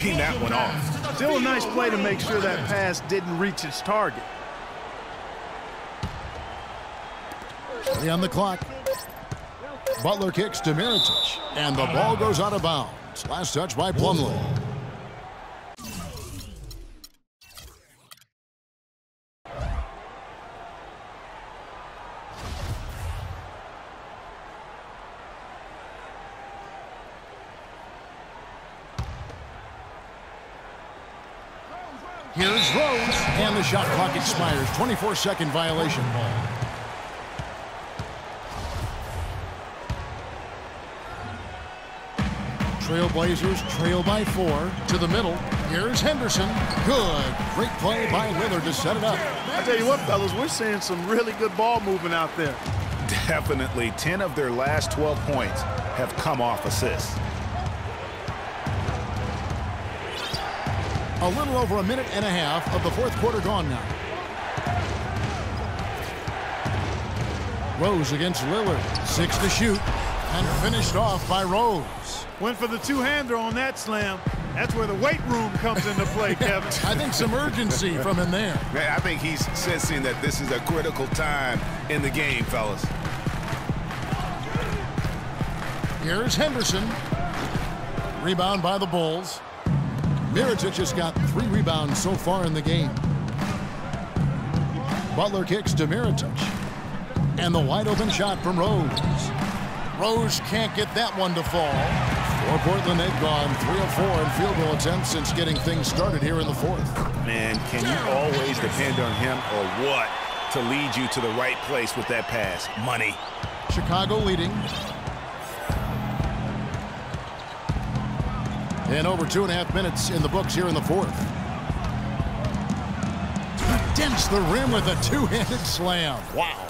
picking that one off. Still a nice play to make sure that pass didn't reach its target. 3 on the clock. Butler kicks to Mirotic, and the ball goes out of bounds. Last touch by Plumlee. Here's Rose, and the shot clock expires. 24-second violation ball. Trailblazers trail by 4 to the middle. Here's Henderson. Good. Great play by Lillard to set it up. I tell you what, fellas, we're seeing some really good ball movement out there. Definitely. 10 of their last 12 points have come off assists. A little over a minute and a half of the fourth quarter gone now. Rose against Lillard. 6 to shoot. And finished off by Rose. Went for the two-hander on that slam. That's where the weight room comes into play, Kevin. I think some urgency from him there. Man, I think he's sensing that this is a critical time in the game, fellas. Here's Henderson. Rebound by the Bulls. Mirotic has got 3 rebounds so far in the game. Butler kicks to Mirotic. And the wide-open shot from Rose. Rose can't get that one to fall. For Portland, they've gone 3 of 4 in field goal attempts since getting things started here in the fourth. Man, can you always depend on him or what to lead you to the right place with that pass? Money. Chicago leading. And over 2.5 minutes in the books here in the fourth. Dents the rim with a two-handed slam. Wow.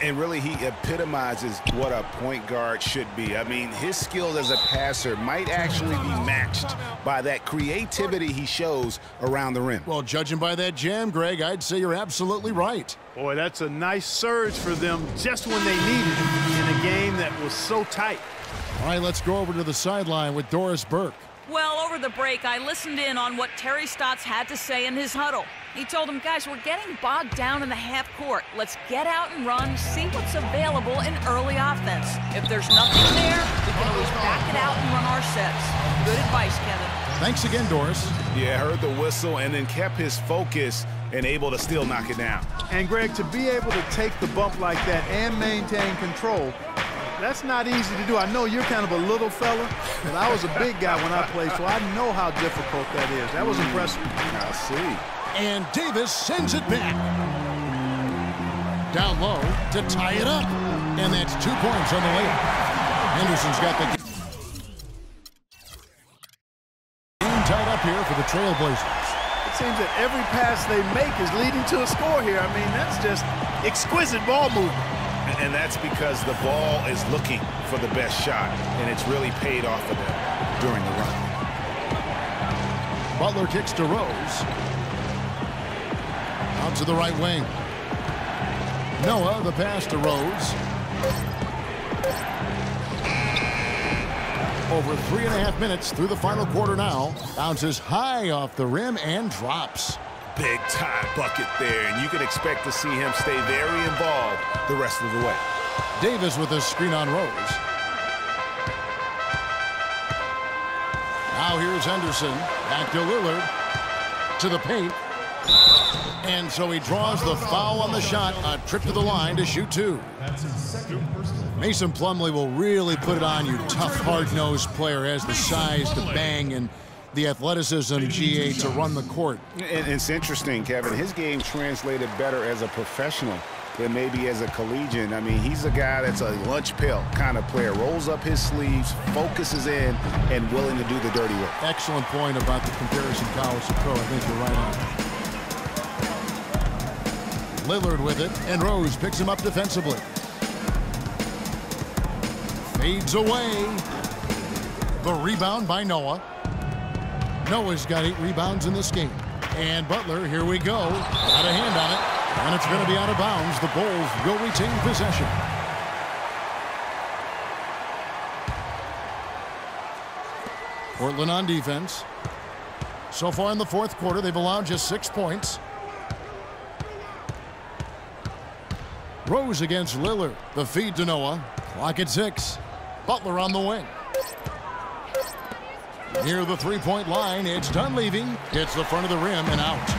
And really, he epitomizes what a point guard should be. I mean, his skills as a passer might actually be matched by that creativity he shows around the rim. Well, judging by that jam, Greg, I'd say you're absolutely right. Boy, that's a nice surge for them just when they needed it in a game that was so tight. All right, let's go over to the sideline with Doris Burke. Well, over the break, I listened in on what Terry Stotts had to say in his huddle. He told them, guys, we're getting bogged down in the half court. Let's get out and run, see what's available in early offense. If there's nothing there, we can always back it out and run our sets. Good advice, Kevin. Thanks again, Doris. Yeah, heard the whistle and then kept his focus and able to still knock it down. And, Greg, to be able to take the bump like that and maintain control, that's not easy to do. I know you're kind of a little fella, but I was a big guy when I played, so I know how difficult that is. That was impressive. I see. And Davis sends it back. Down low to tie it up. And that's 2 points on the layup. Henderson's got the game tied up here for the Trailblazers. It seems that every pass they make is leading to a score here. I mean, that's just exquisite ball movement. And that's because the ball is looking for the best shot, and it's really paid off for them during the run. Butler kicks to Rose. Out to the right wing. Noah, the pass to Rose. Over 3.5 minutes through the final quarter now. Bounces high off the rim and drops. Big time bucket there, and you can expect to see him stay very involved the rest of the way. Davis with a screen on Rose. Now here's Henderson. Back to Lillard. To the paint. And so he draws the foul on the shot. A trip to the line to shoot 2. Mason Plumlee will really put it on you. Tough, hard-nosed player. Has the size to bang and the athleticism, GA, to run the court. And it's interesting, Kevin. His game translated better as a professional than maybe as a collegiate. I mean, he's a guy that's a lunch pail kind of player. Rolls up his sleeves, focuses in, and willing to do the dirty work. Excellent point about the comparison college to pro. I think you're right on. Lillard with it, and Rose picks him up defensively. Fades away. The rebound by Noah. Noah's got 8 rebounds in this game. And Butler, here we go. Got a hand on it, and it's going to be out of bounds. The Bulls will retain possession. Portland on defense. So far in the fourth quarter, they've allowed just 6 points. Rose against Lillard. The feed to Noah. Clock at 6. Butler on the wing. Near the three-point line, it's Dunleavy. Hits the front of the rim and out.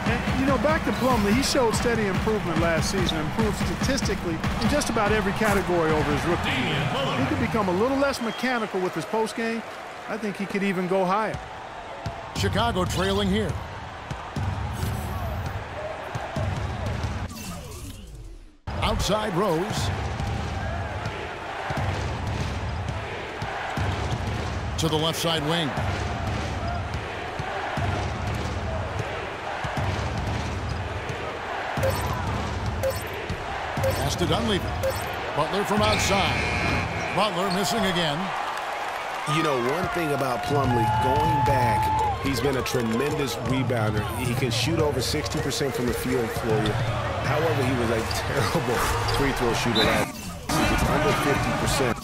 And, you know, back to Plumlee, he showed steady improvement last season, improved statistically in just about every category over his rookie year. He could become a little less mechanical with his postgame. I think he could even go higher. Chicago trailing here. Outside Rose. To the left side wing. Pass to Dunleavy. Butler from outside. Butler missing again. You know, one thing about Plumlee, going back, he's been a tremendous rebounder. He can shoot over 60% from the field floor. However, he was a terrible free throw shooter last season, under 50%.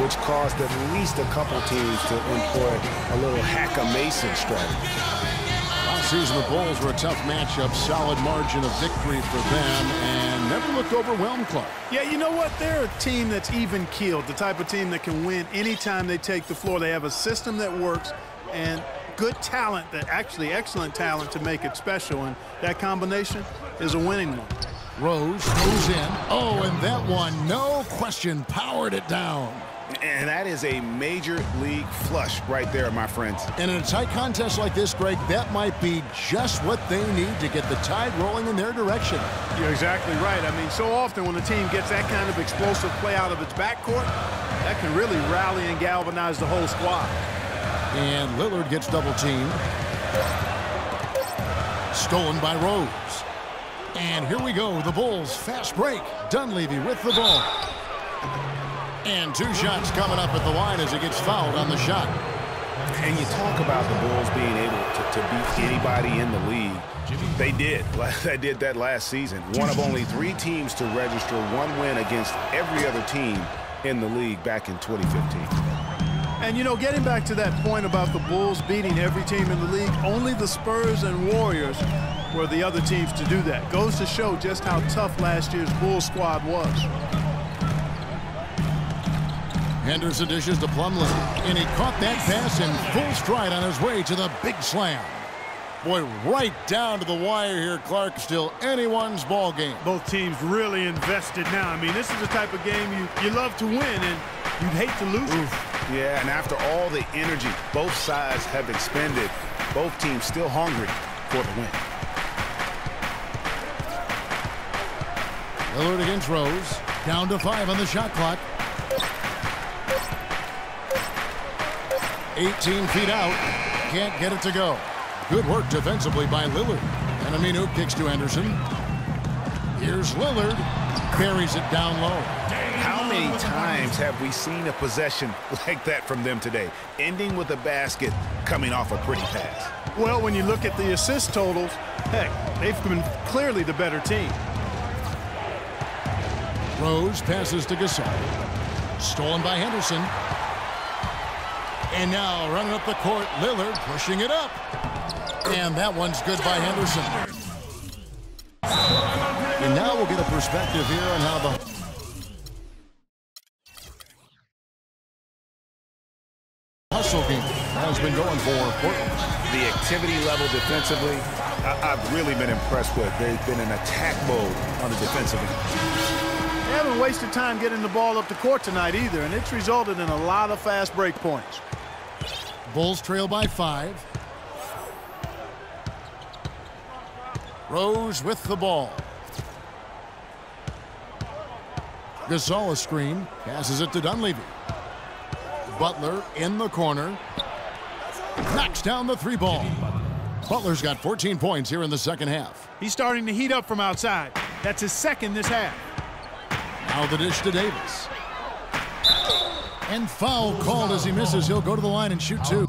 Which caused at least a couple teams to employ a little hack-a-Mason strategy. Last season, the Bulls were a tough matchup, solid margin of victory for them, and never looked overwhelmed, Clark. Yeah, you know what? They're a team that's even-keeled, the type of team that can win anytime they take the floor. They have a system that works and good talent, that actually excellent talent to make it special, and that combination is a winning one. Rose goes in. Oh, and that one, no question, powered it down. And that is a major league flush right there, my friends. And in a tight contest like this, Greg, that might be just what they need to get the tide rolling in their direction. You're exactly right. I mean, so often when a team gets that kind of explosive play out of its backcourt, that can really rally and galvanize the whole squad. And Lillard gets double-teamed. Stolen by Rose. And here we go, the Bulls fast break. Dunleavy with the ball. And 2 shots coming up at the line as he gets fouled on the shot. And you talk about the Bulls being able to beat anybody in the league. They did. They did that last season. One of only 3 teams to register 1 win against every other team in the league back in 2015. And, you know, getting back to that point about the Bulls beating every team in the league, only the Spurs and Warriors were the other teams to do that. Goes to show just how tough last year's Bulls squad was. Henderson dishes to Plumlee, and he caught that pass in full stride on his way to the big slam. Boy, right down to the wire here, Clark. Still anyone's ball game. Both teams really invested now. I mean, this is the type of game you love to win, and you'd hate to lose it. Yeah, and after all the energy both sides have expended, both teams still hungry for the win. Lillard against Rose. Down to 5 on the shot clock. 18 feet out. Can't get it to go. Good work defensively by Lillard. And Aminu kicks to Henderson. Here's Lillard. Buries it down low. How many times have we seen a possession like that from them today? Ending with a basket, coming off a pretty pass. Well, when you look at the assist totals, heck, they've been clearly the better team. Rose passes to Gasol. Stolen by Henderson. And now running up the court, Lillard pushing it up. And that one's good by Henderson. And now we'll get a perspective here on how the hustle game has been going for Portland. The activity level defensively, I've really been impressed with. They've been in attack mode on the defensive end. They haven't wasted time getting the ball up the court tonight either, and it's resulted in a lot of fast break points. Bulls trail by 5. Rose with the ball. Gasol a screen. Passes it to Dunleavy. Butler in the corner. Knocks down the 3 ball. Butler's got 14 points here in the second half. He's starting to heat up from outside. That's his second this half. Now the dish to Davis. And foul called as he misses. He'll go to the line and shoot 2.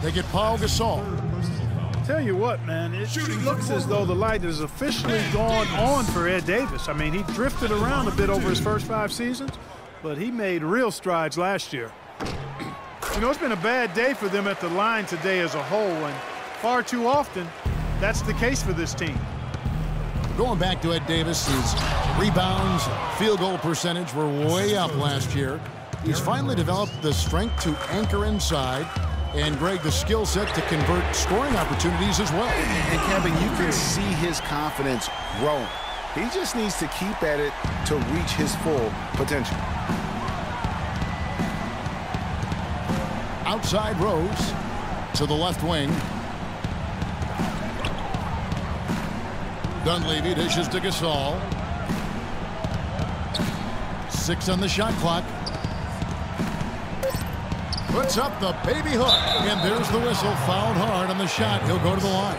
They get Paul Gasol. Tell you what, man, it looks as though the light has officially gone on for Ed Davis. I mean, he drifted around a bit over his first 5 seasons, but he made real strides last year. You know, it's been a bad day for them at the line today as a whole, and far too often, that's the case for this team. Going back to Ed Davis, his rebounds, field goal percentage were way up last year. He's finally developed the strength to anchor inside, and, Greg, the skill set to convert scoring opportunities as well. And Kevin, you can see his confidence growing. He just needs to keep at it to reach his full potential. Outside Rose to the left wing. Dunleavy dishes to Gasol. 6 on the shot clock. Puts up the baby hook, and there's the whistle. Fouled hard on the shot. He'll go to the line.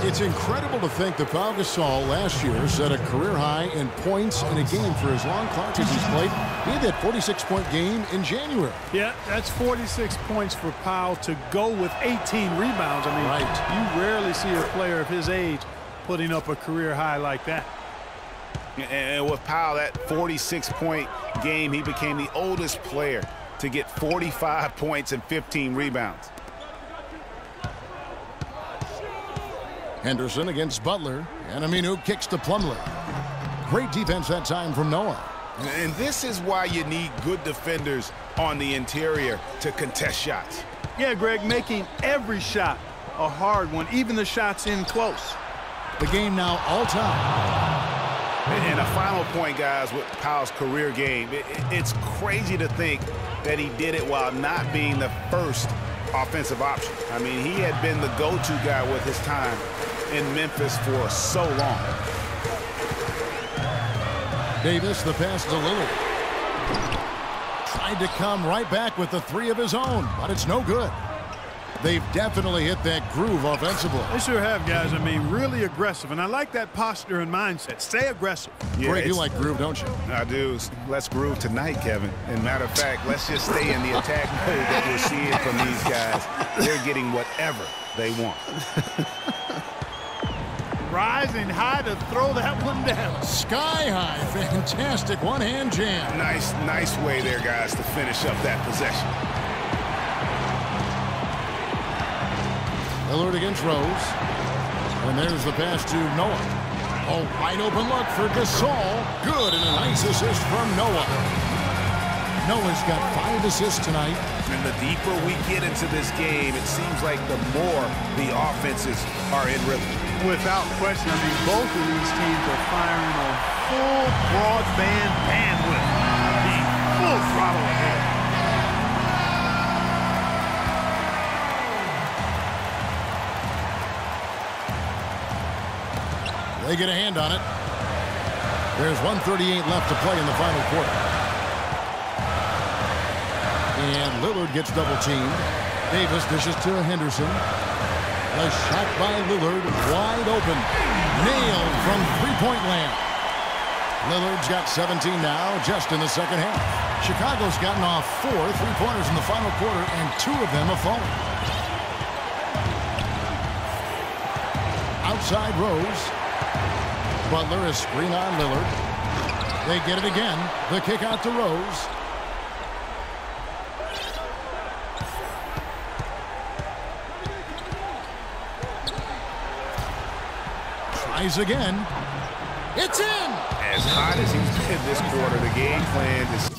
It's incredible to think that Pau Gasol last year set a career high in points in a game for as long as he's played. He had that 46-point game in January. Yeah, that's 46 points for Pau to go with 18 rebounds. I mean, you rarely see a player of his age putting up a career high like that. And with Pau, that 46-point game, he became the oldest player to get 45 points and 15 rebounds. Henderson against Butler, and Aminu kicks to Plumlee. Great defense that time from Noah. And this is why you need good defenders on the interior to contest shots. Yeah, Greg, making every shot a hard one, even the shots in close. The game now all-time. And a final point, guys, with Pau's career game. It's crazy to think that he did it while not being the first offensive option. I mean, he had been the go-to guy with his time in Memphis for so long. Davis, the pass to Lillard. Tried to come right back with the 3 of his own, but it's no good. They've definitely hit that groove offensively. They sure have, guys. I mean, really aggressive. And I like that posture and mindset. Stay aggressive. Yeah, Greg, you like groove, don't you? I do. Let's groove tonight, Kevin. And matter of fact, let's just stay in the attack mode that we're seeing from these guys. They're getting whatever they want. Rising high to throw that one down. Sky high. Fantastic one-hand jam. Nice way there, guys, to finish up that possession. Lillard against Rose. And there's the pass to Noah. A wide open look for Gasol. Good, and a nice assist from Noah. Noah's got 5 assists tonight. And the deeper we get into this game, it seems like the more the offenses are in rhythm. Without question, I mean, both of these teams are firing on full broadband bandwidth. The full throttle ahead. They get a hand on it. There's 1:38 left to play in the final quarter. And Lillard gets double-teamed. Davis dishes to Henderson. A shot by Lillard, wide open. Nailed from three-point land. Lillard's got 17 now, just in the second half. Chicago's gotten off 4 3-pointers in the final quarter, and 2 of them have fallen. Outside Rose. Butler is screen on Lillard. They get it again. The kick out to Rose. Tries again. It's in! As hot as he's been this quarter, the game plan is